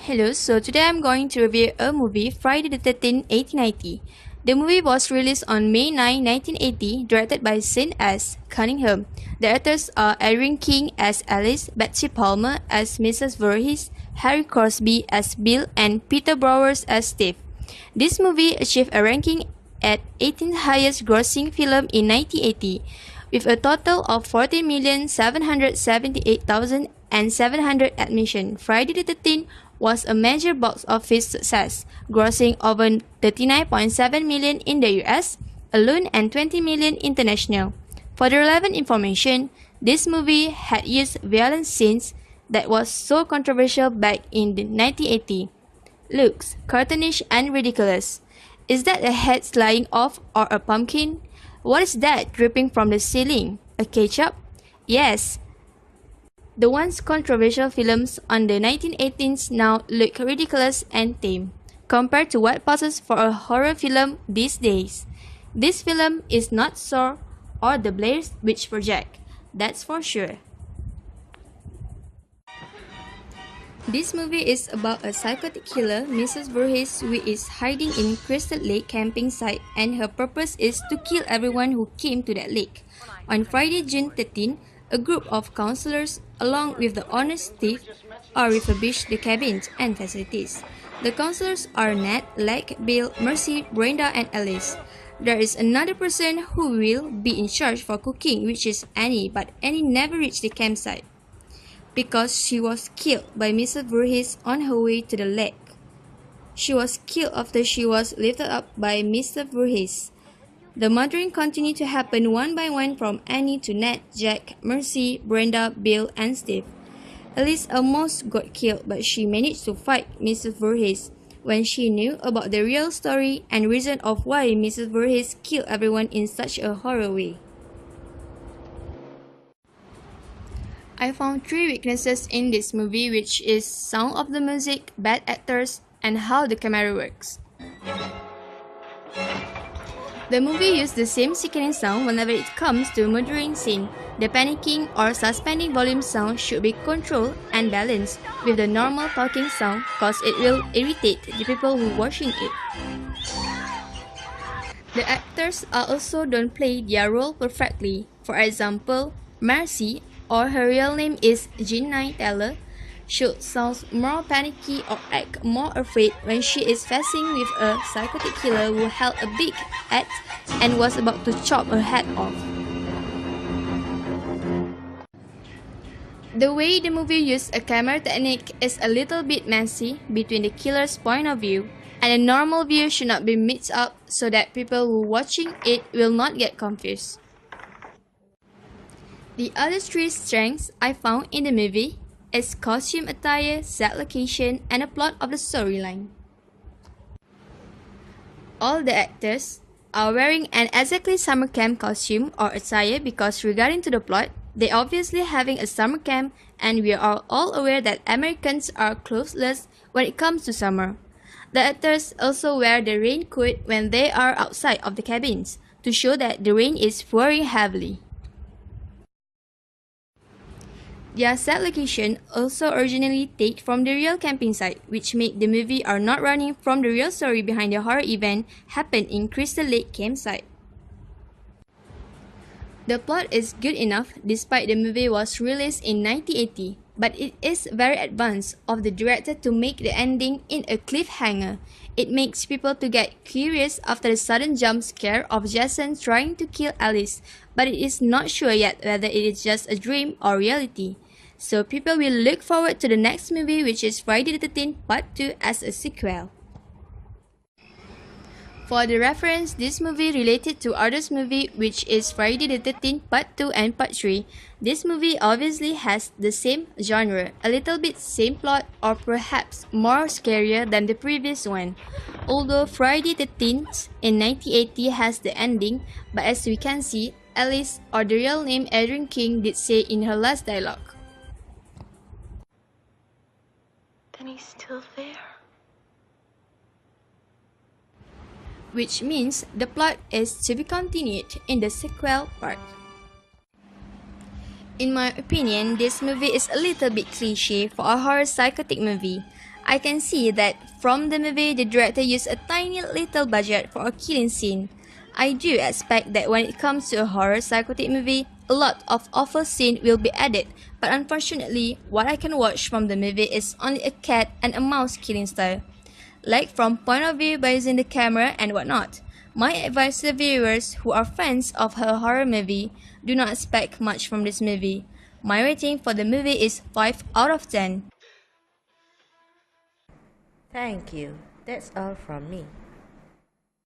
Hello, so today I'm going to review a movie, Friday the 13th, 1890. The movie was released on May 9, 1980, directed by Sean S. Cunningham. The actors are Erin King as Alice, Betsy Palmer as Mrs. Voorhees, Harry Crosby as Bill, and Peter Bowers as Steve. This movie achieved a ranking at 18th highest grossing film in 1980, with a total of 14,778,700 admission. Friday the 13th was a major box office success, grossing over 39.7 million in the US alone and 20 million international. For the relevant information, this movie had used violent scenes that was so controversial back in the 1980. Looks cartoonish and ridiculous. Is that a head sliding off or a pumpkin? What is that dripping from the ceiling? A ketchup? Yes. The once controversial films on the 1918s now look ridiculous and tame, compared to what passes for a horror film these days. This film is not Saw or the Blair Witch Project, that's for sure. This movie is about a psychotic killer, Mrs. Voorhees, who is hiding in Crystal Lake camping site, and her purpose is to kill everyone who came to that lake. On Friday, June 13, a group of counselors, along with the owner's thief, are refurbish the cabins and facilities. The counselors are Ned, Lek, Bill, Mercy, Brenda, and Alice. There is another person who will be in charge for cooking, which is Annie, but Annie never reached the campsite because she was killed by Mrs. Voorhees on her way to the lake. She was killed after she was lifted up by Mr. Voorhees. The murdering continued to happen one by one from Annie to Ned, Jack, Mercy, Brenda, Bill, and Steve. Alice almost got killed, but she managed to fight Mrs. Voorhees when she knew about the real story and reason of why Mrs. Voorhees killed everyone in such a horror way. I found 3 weaknesses in this movie, which is sound of the music, bad actors, and how the camera works. The movie used the same sickening sound whenever it comes to a murdering scene. The panicking or suspending volume sound should be controlled and balanced with the normal talking sound, cause it will irritate the people who watching it. The actors also don't play their role perfectly. For example, Mercy, or her real name is Jean Taylor, should sound more panicky or act more afraid when she is facing with a psychotic killer who held a big axe and was about to chop her head off. The way the movie used a camera technique is a little bit messy between the killer's point of view, and a normal view should not be mixed up so that people who watching it will not get confused. The other 3 strengths I found in the movie is costume attire, set location, and a plot of the storyline. All the actors are wearing an exactly summer camp costume or attire because regarding to the plot, they obviously having a summer camp, and we are all aware that Americans are clothless when it comes to summer. The actors also wear the raincoat when they are outside of the cabins to show that the rain is pouring heavily. Their set location also originally take from the real camping site, which make the movie are not running from the real story behind the horror event happened in Crystal Lake campsite. The plot is good enough despite the movie was released in 1980, but it is very advanced of the director to make the ending in a cliffhanger. It makes people to get curious after the sudden jump scare of Jason trying to kill Alice, but it is not sure yet whether it is just a dream or reality. So people will look forward to the next movie, which is Friday the 13th Part 2 as a sequel. For the reference, this movie related to others movie, which is Friday the 13th Part 2 and Part 3. This movie obviously has the same genre, a little bit same plot, or perhaps more scarier than the previous one. Although Friday the 13th in 1980 has the ending, but as we can see, Alice, or the real name Erin King, did say in her last dialogue, "Then he's still there." which means the plot is to be continued in the sequel part. In my opinion, this movie is a little bit cliche for a horror psychotic movie. I can see that from the movie the director used a tiny little budget for a killing scene. I do expect that when it comes to a horror psychotic movie, a lot of awful scene will be added, but unfortunately, what I can watch from the movie is only a cat and a mouse killing style. Like from point of view by using the camera and whatnot. My advice to the viewers who are fans of a horror movie, do not expect much from this movie. My rating for the movie is 5 out of 10. Thank you. That's all from me.